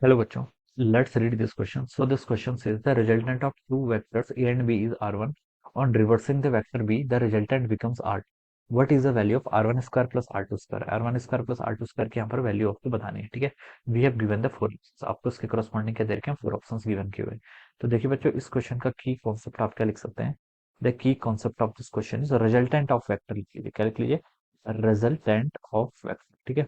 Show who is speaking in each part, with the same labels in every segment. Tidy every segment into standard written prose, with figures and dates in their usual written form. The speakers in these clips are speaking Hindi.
Speaker 1: Hello बच्चों, let's read this question. So this question says the resultant of two vectors A and B is R1. On reversing the vector B, the resultant becomes R. What is the value of R1 square plus R2 square? R1 square plus R2 square की यहाँ पर वैल्यू आपको बतानी है, ठीक है। We have given the four options, आपको इसके करस्पॉन्डिंग क्या दे रखे हैं, फोर ऑप्शंस गिवन किए हुए। तो देखिए बच्चों, इस क्वेश्चन का की कॉन्सेप्ट आप क्या लिख सकते हैं। The key concept of this question is resultant of vector लिख लीजिए, क्या लिख लीजिए, रिजल्टेंट ऑफ वेक्टर, ठीक है।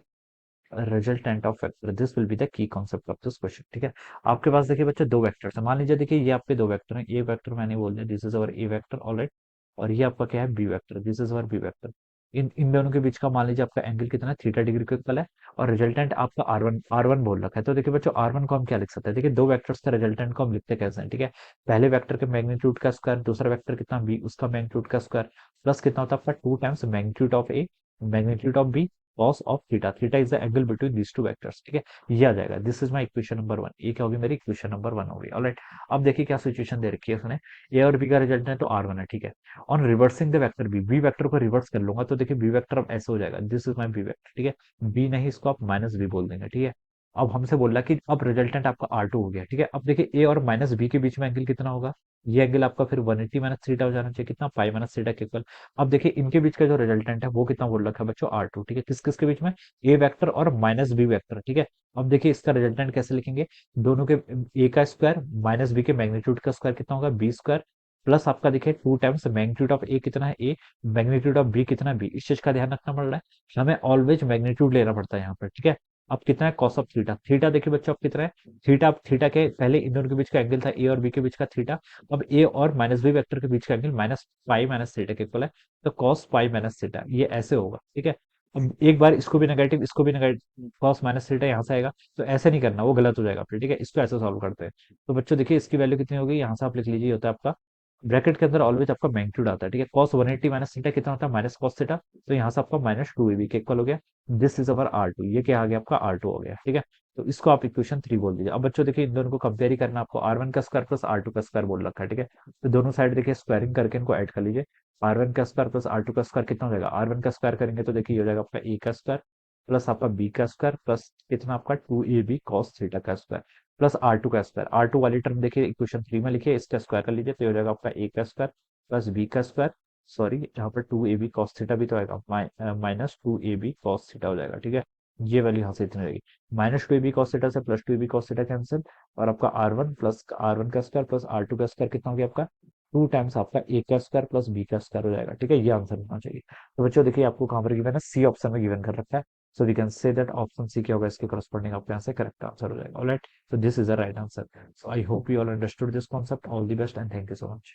Speaker 1: Resultant of vector, this will be the key concept of this question, ठीक है। आपके पास देखिए बच्चे दो वेक्टर्स हैं, मान लीजिए देखिए ये आपके दो वेक्टर हैं, ए वेक्टर मैंने बोल दिया, this is our A vector alright, और ये आपका क्या है, B vector, this is our B vector. इन इन दोनों के बीच का मान लीजिए आपका एंगल कितना है, थीटा डिग्री के इक्वल है, और रिजल्टेंट आपका आर वन बोल रखा है। तो देखिए बच्चों, आर वन को हम क्या लिख सकते हैं, देखिए दो वेक्टर्स का रिजल्टेंट को हम लिखते कैसे हैं, ठीक है। पहले वेक्टर के मैग्नीट्यूड का स्क्वायर, दूसरा वेक्टर कितना बी, उसका मैग्नीट्यूड का स्क्वायर, प्लस कितना होता है आपका two times magnitude of a, magnitude of b, cos of theta, theta is the angle between these two vectors, ठीक है। ये आ जाएगा, this is my equation number one, ये क्या होगी, मेरी इक्वेशन नंबर वन होगी, ऑलराइट। अब देखिए क्या सिचुएशन दे रखी है उसने, ए और बी का रिजल्ट है तो आर वन है, ठीक है। On reversing the vector b, b vector को रिवर्स कर लूंगा तो देखिए बी वेक्टर अब ऐसे हो जाएगा, this is my b vector, ठीक है। बी नहीं, इसको आप माइनस बी बोल देंगे, ठीक है। अब हमसे बोल रहा है कि अब रिजल्टेंट आपका आर टू हो गया, ठीक है। अब देखिए ए और माइनस बी के बीच में एंगल कितना होगा, ये एंगल आपका फिर 180 माइनस थीटा हो जाना चाहिए, कितना, पाई माइनस थीटा के इक्वल। अब देखिए इनके बीच का जो रिजल्टेंट है वो कितना बोल रखा है बच्चों, आर टू, ठीक है। किस किस के बीच में, ए वेक्टर और माइनस बी वेक्टर, ठीक है। अब देखिए इसका रिजल्टेंट कैसे लिखेंगे, दोनों के, ए का स्क्वायर माइनस बी के मैग्नीट्यूड का स्क्वायर कितना होगा, बी स्क्वायर, प्लस आपका देखिए टू टाइम्स मैग्नीट्यूड ऑफ ए कितना है, ए, मैग्नीट्यूड ऑफ बी कितना है, बी। इस चीज का ध्यान रखना पड़ रहा है, हमें ऑलवेज मैग्नीट्यूड लेना पड़ता है यहाँ पर, ठीक है। अब कितना है, कॉस ऑफ थीटा, थीटा देखिए बच्चों अब कितना है, थीटा, थीटा के पहले इन दोनों के बीच का एंगल था ए और बी के बीच का थीटा, अब ए और माइनस बी वेक्टर के बीच का angle minus pi minus theta के इक्वल है, तो कॉस पाई माइनस थीटा, ये ऐसे होगा, ठीक है। अब एक बार इसको भी नेगेटिव, इसको भी नेगेटिव, कॉस माइनस थीटा यहाँ से आएगा, तो ऐसे नहीं करना, वो गलत हो जाएगा फिर, ठीक है। इसको ऐसे सॉल्व करते हैं। तो बच्चों देखिए इसकी वैल्यू कितनी होगी, यहाँ से आप लिख लीजिए, ये होता है आपका, ब्रैकेट के अंदर ऑलवेज आपका मैग्नीट्यूड आता है, ठीक है। कॉस 180 माइनस थीटा कितना होता है, माइनस कॉस थीटा, तो यहाँ से आपका माइनस टू ए बी के इक्वल हो गया, this is our R two, ये क्या आ गया आपका आर टू हो गया, ठीक है। तो इसको आप इक्वेशन थ्री बोल दीजिए। अब बच्चों देखिए इन दोनों को कंपेयर ही करना, आपको आर वन का स्क्वायर प्लस आर टू का स्क्वायर बोल रखा है, ठीक है। तो दोनों साइड देखिए स्क्वायरिंग करके इनको ऐड कर लीजिए, आर वन का स्क्वायर प्लस आर टू का स्क्वायर कितना हो जाएगा, आर वन का स्क्वायर करेंगे तो देखिए ये हो जाएगा आपका ए का स्क्वायर, प्लस आपका बी का स्क्वायर, प्लस कितना आपका two A B cos theta का स्क्वायर, प्लस आर टू का स्क्वायर, आर टू वाली टर्म देखिए इक्वेशन थ्री में लिखिए, इसका स्क्वायर कर लीजिए तो ये हो जाएगा आपका ए का स्क्वायर प्लस बी का स्क्वायर, सॉरी यहाँ पर two A B cos theta भी तो आएगा, minus two A B cos theta हो जाएगा, ठीक है। ये वैल्यू यहाँ से इतनी रहेगी, minus two A B cos theta से plus two A B cos theta cancel, और आपका R one plus R one का स्क्वायर प्लस आर टू का स्क्वायर कितना हो गया आपका, टू टाइम्स आपका ए का स्क्वायर प्लस बी का स्क्वायर हो जाएगा, ठीक है। ये आंसर होना चाहिए। तो बच्चों देखिए आपको कहाँ पर गिवन है, सी ऑप्शन में गिवन कर रखा है, so we can say that option c क्या होगा, इसके करस्पॉन्डिंग आपके यहाँ से करेक्ट आंसर हो जाएगा, alright. So this is the right answer. So I hope you all understood this concept. All the best and thank you so much.